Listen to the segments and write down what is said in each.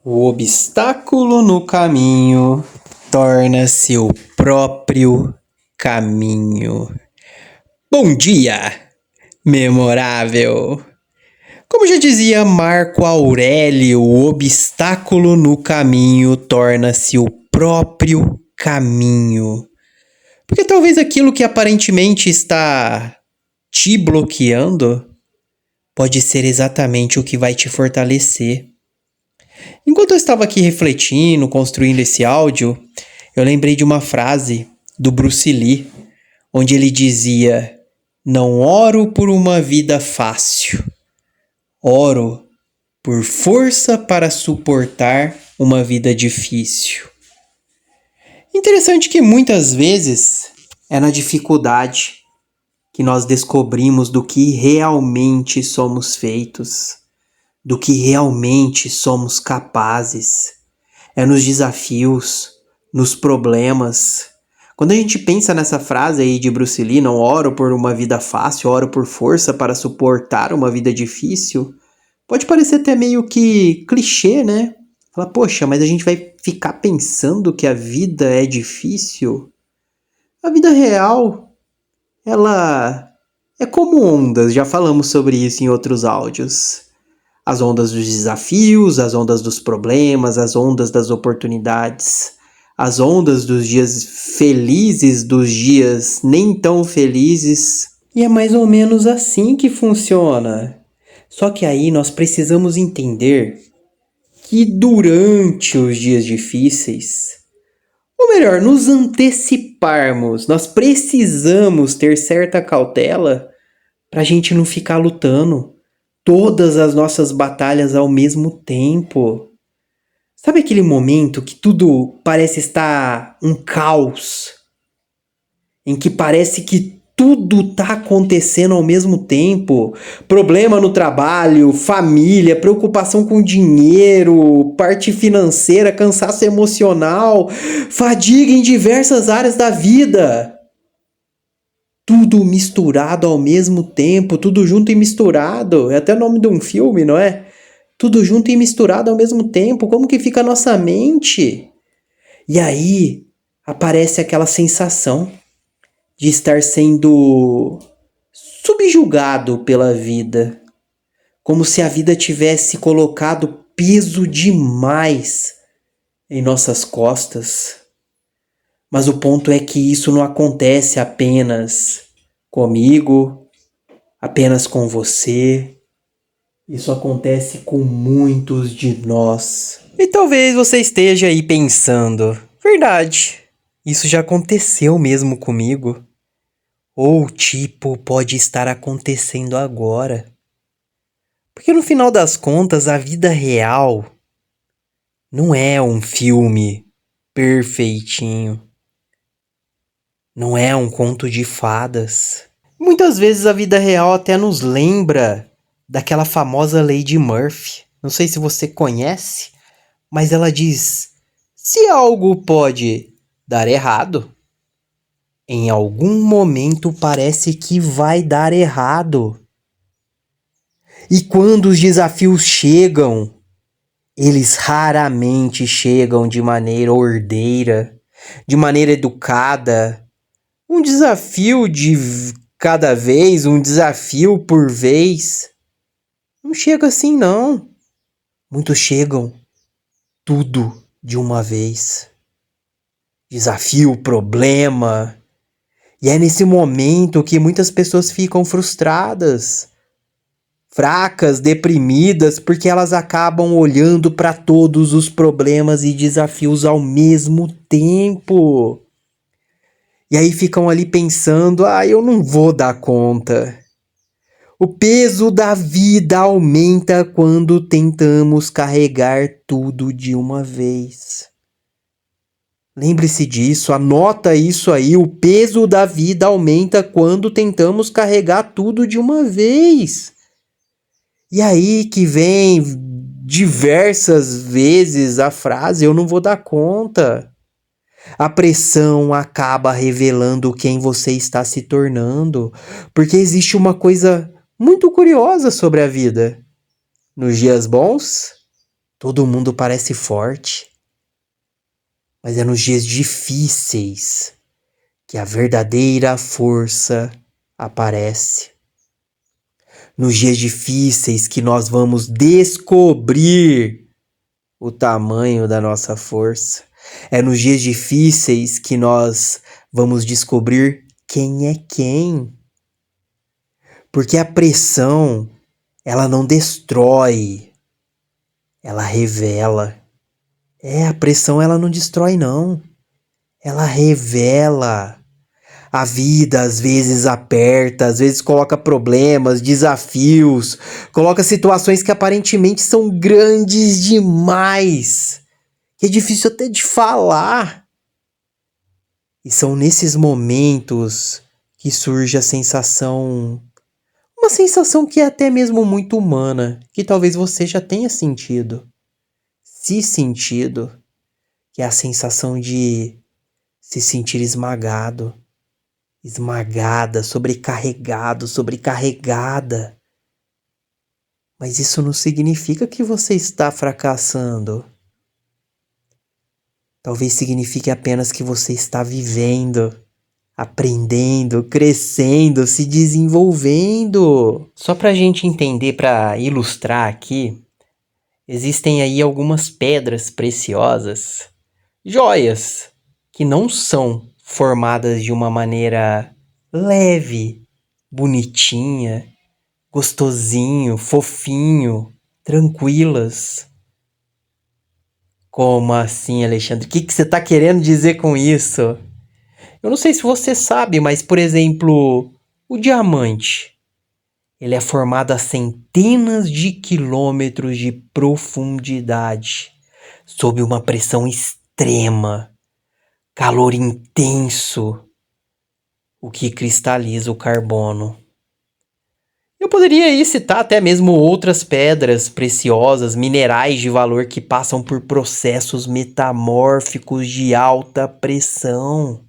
O obstáculo no caminho torna-se o próprio caminho. Bom dia, memorável! Como já dizia Marco Aurélio, o obstáculo no caminho torna-se o próprio caminho. Porque talvez aquilo que aparentemente está te bloqueando pode ser exatamente o que vai te fortalecer. Enquanto eu estava aqui refletindo, construindo esse áudio, eu lembrei de uma frase do Bruce Lee, onde ele dizia: "Não oro por uma vida fácil, oro por força para suportar uma vida difícil." Interessante que muitas vezes é na dificuldade que nós descobrimos do que realmente somos feitos, do que realmente somos capazes. É nos desafios, nos problemas. Quando a gente pensa nessa frase aí de Bruce Lee, não oro por uma vida fácil, oro por força para suportar uma vida difícil, pode parecer até meio que clichê, né? Fala, poxa, mas a gente vai ficar pensando que a vida é difícil? A vida real, ela é como ondas, já falamos sobre isso em outros áudios. As ondas dos desafios, as ondas dos problemas, as ondas das oportunidades, as ondas dos dias felizes, dos dias nem tão felizes. E é mais ou menos assim que funciona. Só que aí nós precisamos entender que durante os dias difíceis, ou melhor, nos anteciparmos, nós precisamos ter certa cautela para a gente não ficar lutando todas as nossas batalhas ao mesmo tempo. Sabe aquele momento que tudo parece estar um caos? Em que parece que tudo tá acontecendo ao mesmo tempo. Problema no trabalho, família, preocupação com dinheiro, parte financeira, cansaço emocional, fadiga em diversas áreas da vida. Tudo misturado ao mesmo tempo, tudo junto e misturado. É até o nome de um filme, não é? Tudo junto e misturado ao mesmo tempo. Como que fica a nossa mente? E aí aparece aquela sensação de estar sendo subjugado pela vida. Como se a vida tivesse colocado peso demais em nossas costas. Mas o ponto é que isso não acontece apenas comigo, apenas com você. Isso acontece com muitos de nós. E talvez você esteja aí pensando, verdade, isso já aconteceu mesmo comigo. Ou tipo, pode estar acontecendo agora. Porque no final das contas, a vida real não é um filme perfeitinho. Não é um conto de fadas. Muitas vezes a vida real até nos lembra daquela famosa lei de Murphy. Não sei se você conhece, mas ela diz: se algo pode dar errado, em algum momento parece que vai dar errado. E quando os desafios chegam, eles raramente chegam de maneira ordeira, de maneira educada. Um desafio de cada vez, um desafio por vez. Não chega assim, não. Muitos chegam tudo de uma vez. Desafio, problema. E é nesse momento que muitas pessoas ficam frustradas, fracas, deprimidas, porque elas acabam olhando para todos os problemas e desafios ao mesmo tempo. E aí ficam ali pensando, eu não vou dar conta. O peso da vida aumenta quando tentamos carregar tudo de uma vez. Lembre-se disso, anota isso aí. O peso da vida aumenta quando tentamos carregar tudo de uma vez. E aí que vem diversas vezes a frase, eu não vou dar conta. A pressão acaba revelando quem você está se tornando, porque existe uma coisa muito curiosa sobre a vida. Nos dias bons, Todo mundo parece forte, mas é nos dias difíceis que a verdadeira força aparece. Nos dias difíceis que nós vamos descobrir o tamanho da nossa força. É nos dias difíceis que nós vamos descobrir quem é quem. Porque a pressão, ela não destrói, ela revela. A pressão ela não destrói não, ela revela. A vida às vezes aperta, às vezes coloca problemas, desafios, coloca situações que aparentemente são grandes demais, que é difícil até de falar. E são nesses momentos que surge a sensação, uma sensação que é até mesmo muito humana, que talvez você já tenha sentido, se sentido, que é a sensação de se sentir esmagado, esmagada, sobrecarregado, sobrecarregada. Mas isso não significa que você está fracassando. Talvez signifique apenas que você está vivendo, aprendendo, crescendo, se desenvolvendo. Só para a gente entender, para ilustrar aqui, existem aí algumas pedras preciosas, joias, que não são formadas de uma maneira leve, bonitinha, gostosinho, fofinho, tranquilas. Como assim, Alexandre? O que você está querendo dizer com isso? Eu não sei se você sabe, mas, por exemplo, o diamante, ele é formado a centenas de quilômetros de profundidade, sob uma pressão extrema, calor intenso, o que cristaliza o carbono. Eu poderia aí citar até mesmo outras pedras preciosas, minerais de valor que passam por processos metamórficos de alta pressão.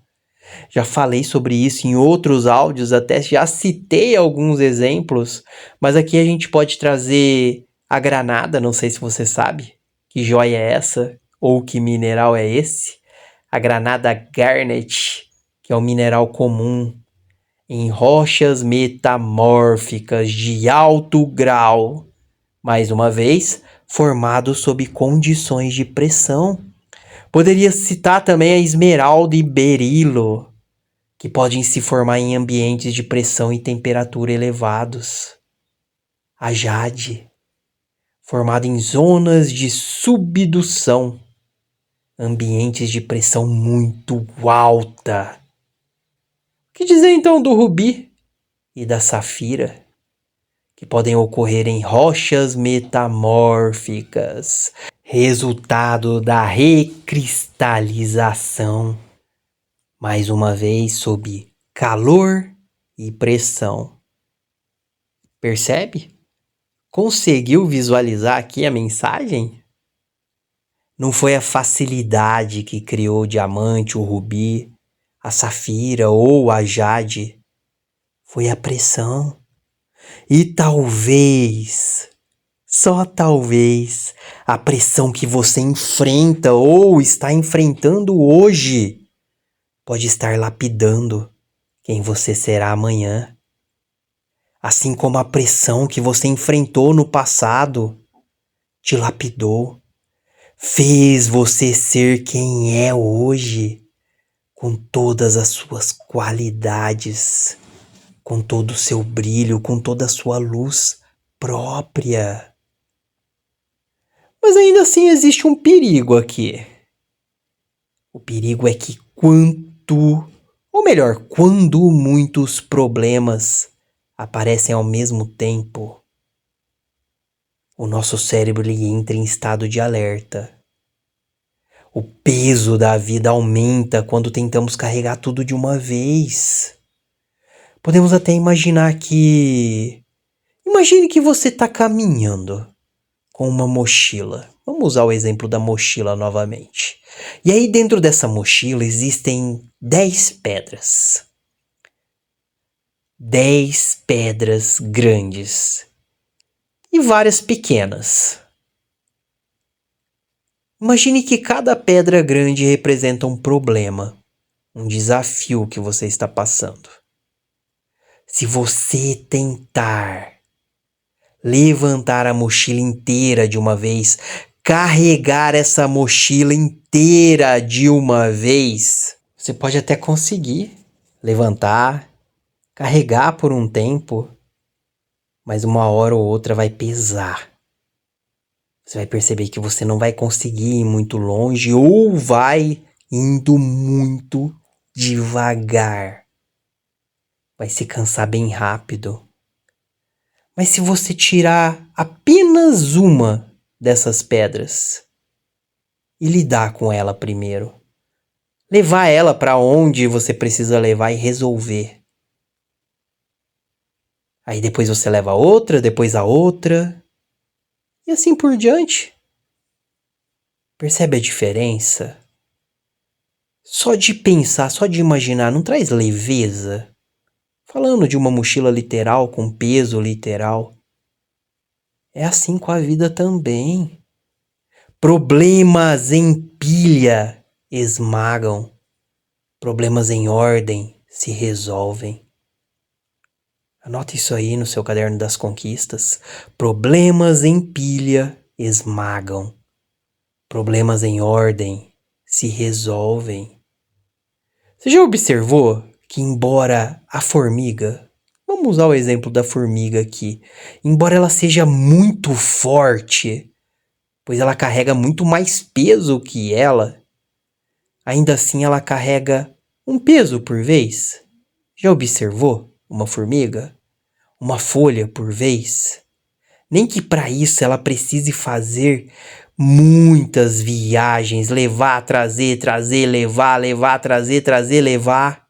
Já falei sobre isso em outros áudios, até já citei alguns exemplos, mas aqui a gente pode trazer a granada, não sei se você sabe que joia é essa ou que mineral é esse. A granada garnet, que é um mineral comum em rochas metamórficas de alto grau, mais uma vez, formado sob condições de pressão. Poderia citar também a esmeralda e berilo, que podem se formar em ambientes de pressão e temperatura elevados. A jade, formada em zonas de subdução, ambientes de pressão muito alta. O que dizer então do rubi e da safira, que podem ocorrer em rochas metamórficas, resultado da recristalização, mais uma vez sob calor e pressão. Percebe? Conseguiu visualizar aqui a mensagem? Não foi a facilidade que criou o diamante, o rubi, a safira ou a jade. Foi a pressão. E talvez, só talvez, a pressão que você enfrenta ou está enfrentando hoje pode estar lapidando quem você será amanhã. Assim como a pressão que você enfrentou no passado te lapidou, fez você ser quem é hoje, com todas as suas qualidades, com todo o seu brilho, com toda a sua luz própria. Mas ainda assim existe um perigo aqui. O perigo é que quando muitos problemas aparecem ao mesmo tempo, o nosso cérebro ele entra em estado de alerta. O peso da vida aumenta quando tentamos carregar tudo de uma vez. Podemos até imaginar que... Imagine que você está caminhando com uma mochila. Vamos usar o exemplo da mochila novamente. E aí dentro dessa mochila existem 10 pedras. 10 pedras grandes. E várias pequenas. Imagine que cada pedra grande representa um problema, um desafio que você está passando. Se você tentar levantar a mochila inteira de uma vez, carregar essa mochila inteira de uma vez, você pode até conseguir levantar, carregar por um tempo, mas uma hora ou outra vai pesar. Você vai perceber que você não vai conseguir ir muito longe ou vai indo muito devagar. Vai se cansar bem rápido. Mas se você tirar apenas uma dessas pedras e lidar com ela primeiro, levar ela para onde você precisa levar e resolver. Aí depois você leva a outra, depois a outra, e assim por diante. Percebe a diferença? Só de pensar, só de imaginar, não traz leveza? Falando de uma mochila literal, com peso literal. É assim com a vida também. Problemas em pilha esmagam. Problemas em ordem se resolvem. Anota isso aí no seu caderno das conquistas. Problemas em pilha esmagam. Problemas em ordem se resolvem. Você já observou que embora a formiga, vamos usar o exemplo da formiga aqui, embora ela seja muito forte, pois ela carrega muito mais peso que ela, ainda assim ela carrega um peso por vez. Já observou uma formiga? Uma folha por vez? Nem que para isso ela precise fazer muitas viagens, levar, trazer, levar, trazer, levar.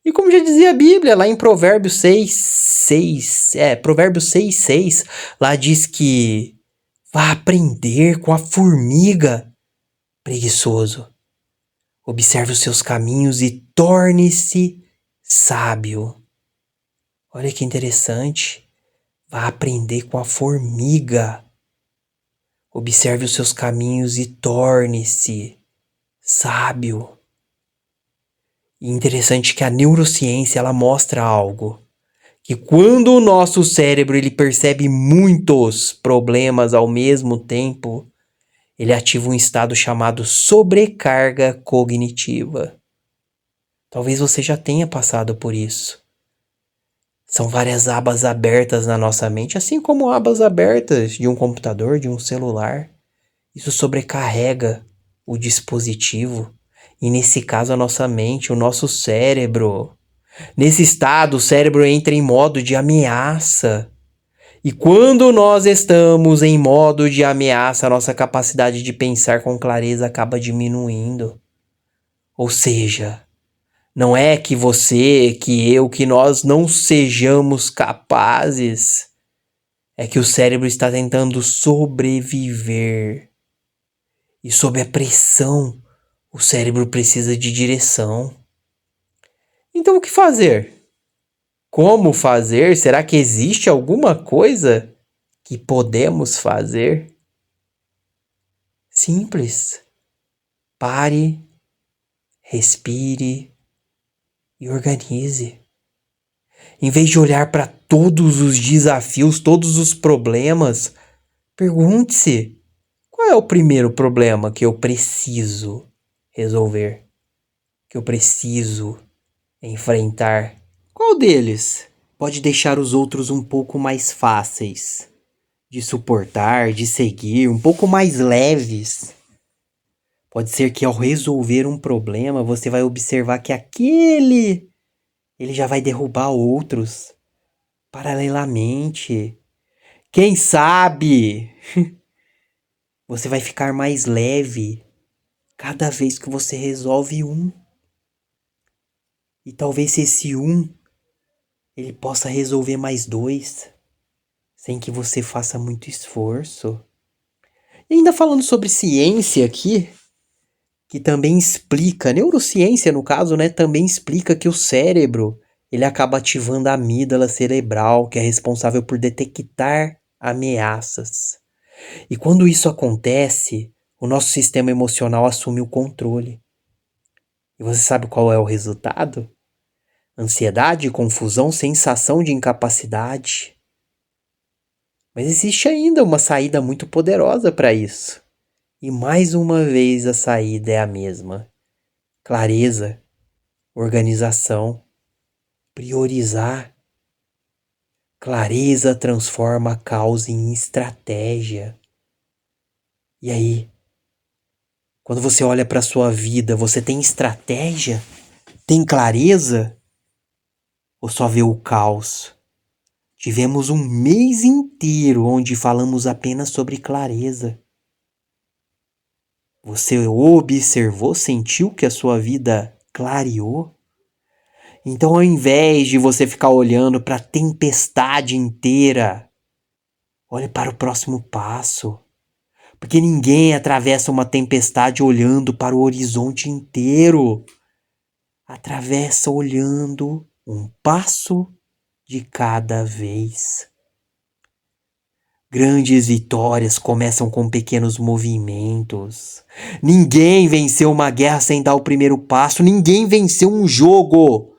E como já dizia a Bíblia, lá em Provérbios 6, lá diz que vá aprender com a formiga, preguiçoso. Observe os seus caminhos e torne-se sábio. Olha que interessante. Vá aprender com a formiga. Observe os seus caminhos e torne-se sábio. E interessante que a neurociência ela mostra algo. Que quando o nosso cérebro ele percebe muitos problemas ao mesmo tempo, ele ativa um estado chamado sobrecarga cognitiva. Talvez você já tenha passado por isso. São várias abas abertas na nossa mente, assim como abas abertas de um computador, de um celular. Isso sobrecarrega o dispositivo e, nesse caso, a nossa mente, o nosso cérebro. Nesse estado, o cérebro entra em modo de ameaça. E quando nós estamos em modo de ameaça, a nossa capacidade de pensar com clareza acaba diminuindo. Ou seja, não é que você, que eu, que nós não sejamos capazes. É que o cérebro está tentando sobreviver. E sob a pressão, o cérebro precisa de direção. Então o que fazer? Como fazer? Será que existe alguma coisa que podemos fazer? Simples. Pare, respire e organize. Em vez de olhar para todos os desafios, todos os problemas, pergunte-se: qual é o primeiro problema que eu preciso resolver? Que eu preciso enfrentar? Qual deles pode deixar os outros um pouco mais fáceis de suportar, de seguir, um pouco mais leves? Pode ser que ao resolver um problema, você vai observar que ele já vai derrubar outros paralelamente. Quem sabe você vai ficar mais leve cada vez que você resolve um. E talvez esse um ele possa resolver mais dois, sem que você faça muito esforço. E ainda falando sobre ciência aqui, que também explica, neurociência no caso, né, também explica que o cérebro, ele acaba ativando a amígdala cerebral, que é responsável por detectar ameaças. E quando isso acontece, o nosso sistema emocional assume o controle. E você sabe qual é o resultado? Ansiedade, confusão, sensação de incapacidade. Mas existe ainda uma saída muito poderosa para isso. E mais uma vez a saída é a mesma: clareza, organização, priorizar. Clareza transforma a causa em estratégia. E aí, quando você olha para a sua vida, você tem estratégia? Tem clareza? Ou só vê o caos? Tivemos um mês inteiro onde falamos apenas sobre clareza. Você observou, sentiu que a sua vida clareou? Então, ao invés de você ficar olhando para a tempestade inteira, olhe para o próximo passo. Porque ninguém atravessa uma tempestade olhando para o horizonte inteiro. Atravessa olhando um passo de cada vez. Grandes vitórias começam com pequenos movimentos. Ninguém venceu uma guerra sem dar o primeiro passo. Ninguém venceu um jogo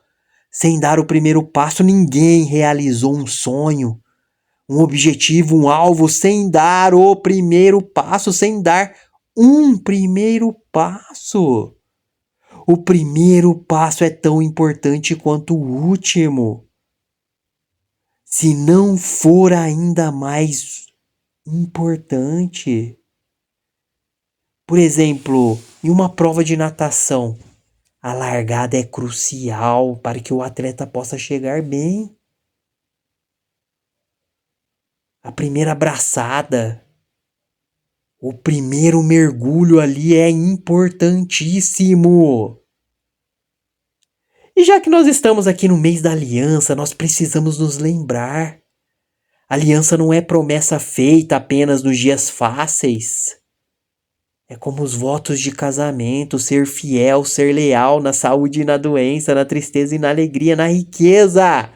sem dar o primeiro passo. Ninguém realizou um sonho, um objetivo, um alvo sem dar o primeiro passo, sem dar um primeiro passo. O primeiro passo é tão importante quanto o último, se não for ainda mais importante. Por exemplo, em uma prova de natação, a largada é crucial para que o atleta possa chegar bem. A primeira braçada, o primeiro mergulho ali é importantíssimo. E já que nós estamos aqui no mês da aliança, nós precisamos nos lembrar. Aliança não é promessa feita apenas nos dias fáceis. É como os votos de casamento, ser fiel, ser leal na saúde e na doença, na tristeza e na alegria, na riqueza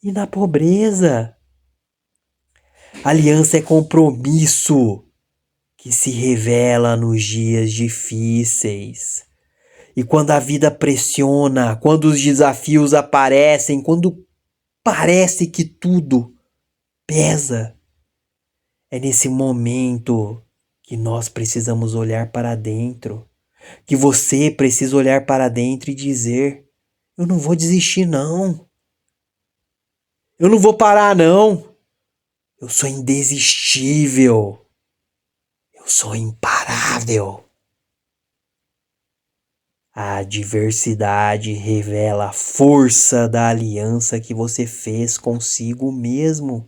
e na pobreza. Aliança é compromisso que se revela nos dias difíceis. E quando a vida pressiona, quando os desafios aparecem, quando parece que tudo pesa, é nesse momento que nós precisamos olhar para dentro, que você precisa olhar para dentro e dizer: eu não vou desistir não, eu não vou parar não, eu sou indesistível, eu sou imparável. A adversidade revela a força da aliança que você fez consigo mesmo.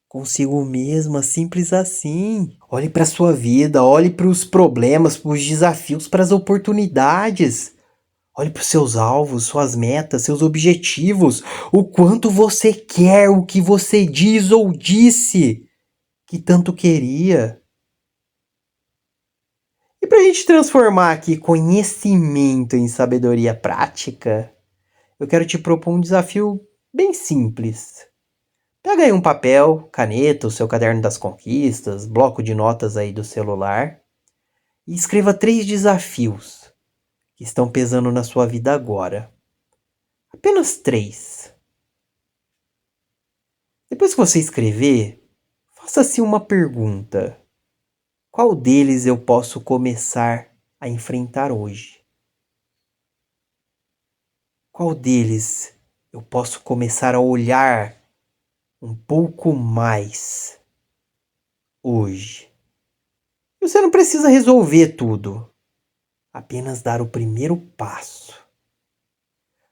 Consigo mesma, simples assim. Olhe para a sua vida, olhe para os problemas, para os desafios, para as oportunidades. Olhe para os seus alvos, suas metas, seus objetivos. O quanto você quer, o que você diz ou disse que tanto queria. E para a gente transformar aqui conhecimento em sabedoria prática, eu quero te propor um desafio bem simples. Pega aí um papel, caneta, o seu caderno das conquistas, bloco de notas aí do celular e escreva 3 desafios que estão pesando na sua vida agora. Apenas 3. Depois que você escrever, faça-se uma pergunta. Qual deles eu posso começar a enfrentar hoje? Qual deles eu posso começar a olhar um pouco mais hoje? E você não precisa resolver tudo, apenas dar o primeiro passo.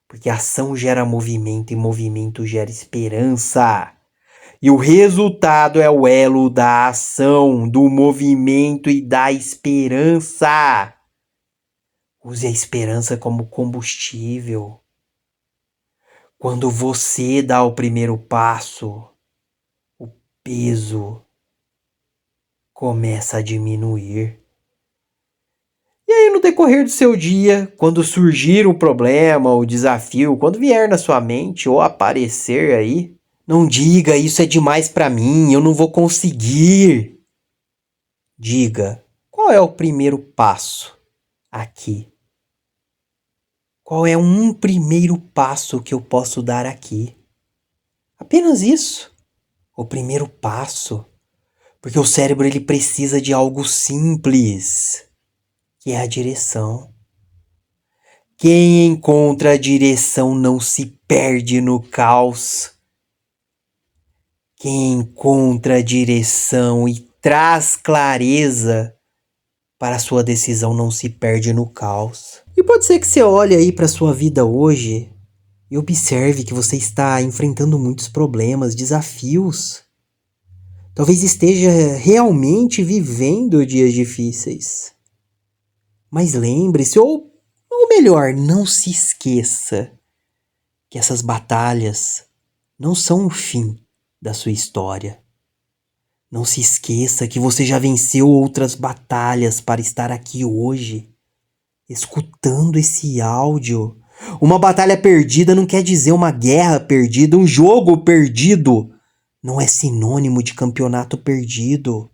Porque ação gera movimento e movimento gera esperança. E o resultado é o elo da ação, do movimento e da esperança. Use a esperança como combustível. Quando você dá o primeiro passo, o peso começa a diminuir. E aí, no decorrer do seu dia, quando surgir o problema, o desafio, quando vier na sua mente ou aparecer aí, não diga: isso é demais para mim, eu não vou conseguir. Diga: qual é o primeiro passo aqui? Qual é um primeiro passo que eu posso dar aqui? Apenas isso. O primeiro passo. Porque o cérebro ele precisa de algo simples, que é a direção. Quem encontra a direção não se perde no caos. Quem encontra a direção e traz clareza para a sua decisão não se perde no caos. E pode ser que você olhe aí para a sua vida hoje e observe que você está enfrentando muitos problemas, desafios. Talvez esteja realmente vivendo dias difíceis. Mas lembre-se, ou melhor, não se esqueça que essas batalhas não são o fim da sua história. Não se esqueça que você já venceu outras batalhas para estar aqui hoje, escutando esse áudio. Uma batalha perdida não quer dizer uma guerra perdida, um jogo perdido. Não é sinônimo de campeonato perdido.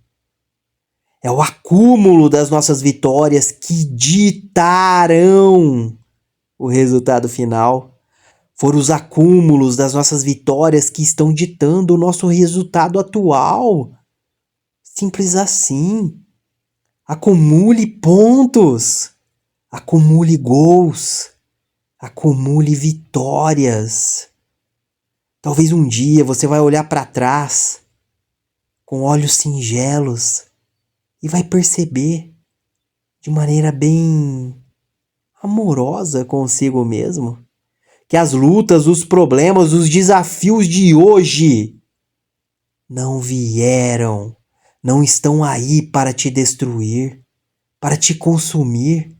É o acúmulo das nossas vitórias que ditarão o resultado final. Foram os acúmulos das nossas vitórias que estão ditando o nosso resultado atual. Simples assim. Acumule pontos. Acumule gols. Acumule vitórias. Talvez um dia você vai olhar para trás com olhos singelos e vai perceber de maneira bem amorosa consigo mesmo que as lutas, os problemas, os desafios de hoje não vieram, não estão aí para te destruir, para te consumir.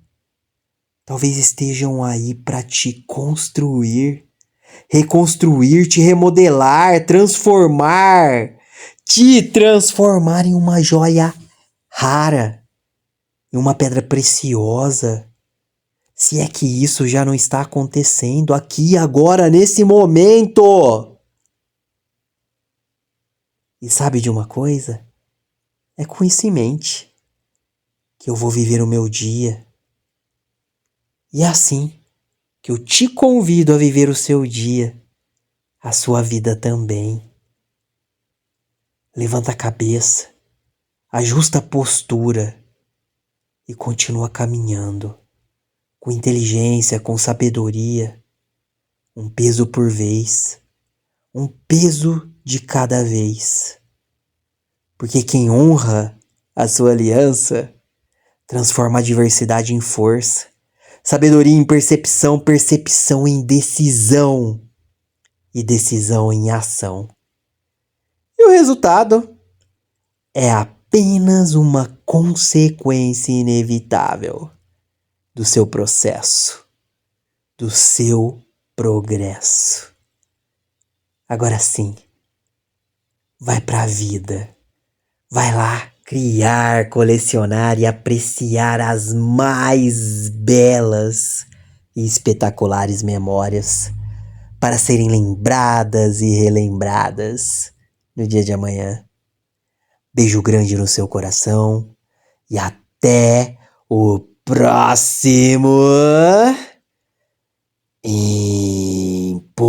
Talvez estejam aí para te construir, reconstruir, te remodelar, transformar, te transformar em uma joia rara, em uma pedra preciosa. Se é que isso já não está acontecendo aqui, agora, nesse momento. E sabe de uma coisa? É com isso em mente que eu vou viver o meu dia. E é assim que eu te convido a viver o seu dia, a sua vida também. Levanta a cabeça, ajusta a postura e continua caminhando. Com inteligência, com sabedoria, um peso por vez, um peso de cada vez. Porque quem honra a sua aliança transforma a adversidade em força, sabedoria em percepção, percepção em decisão e decisão em ação. E o resultado é apenas uma consequência inevitável do seu processo, do seu progresso. Agora sim, vai pra vida. Vai lá criar, colecionar e apreciar as mais belas e espetaculares memórias para serem lembradas e relembradas no dia de amanhã. Beijo grande no seu coração e até o próximo Impulso.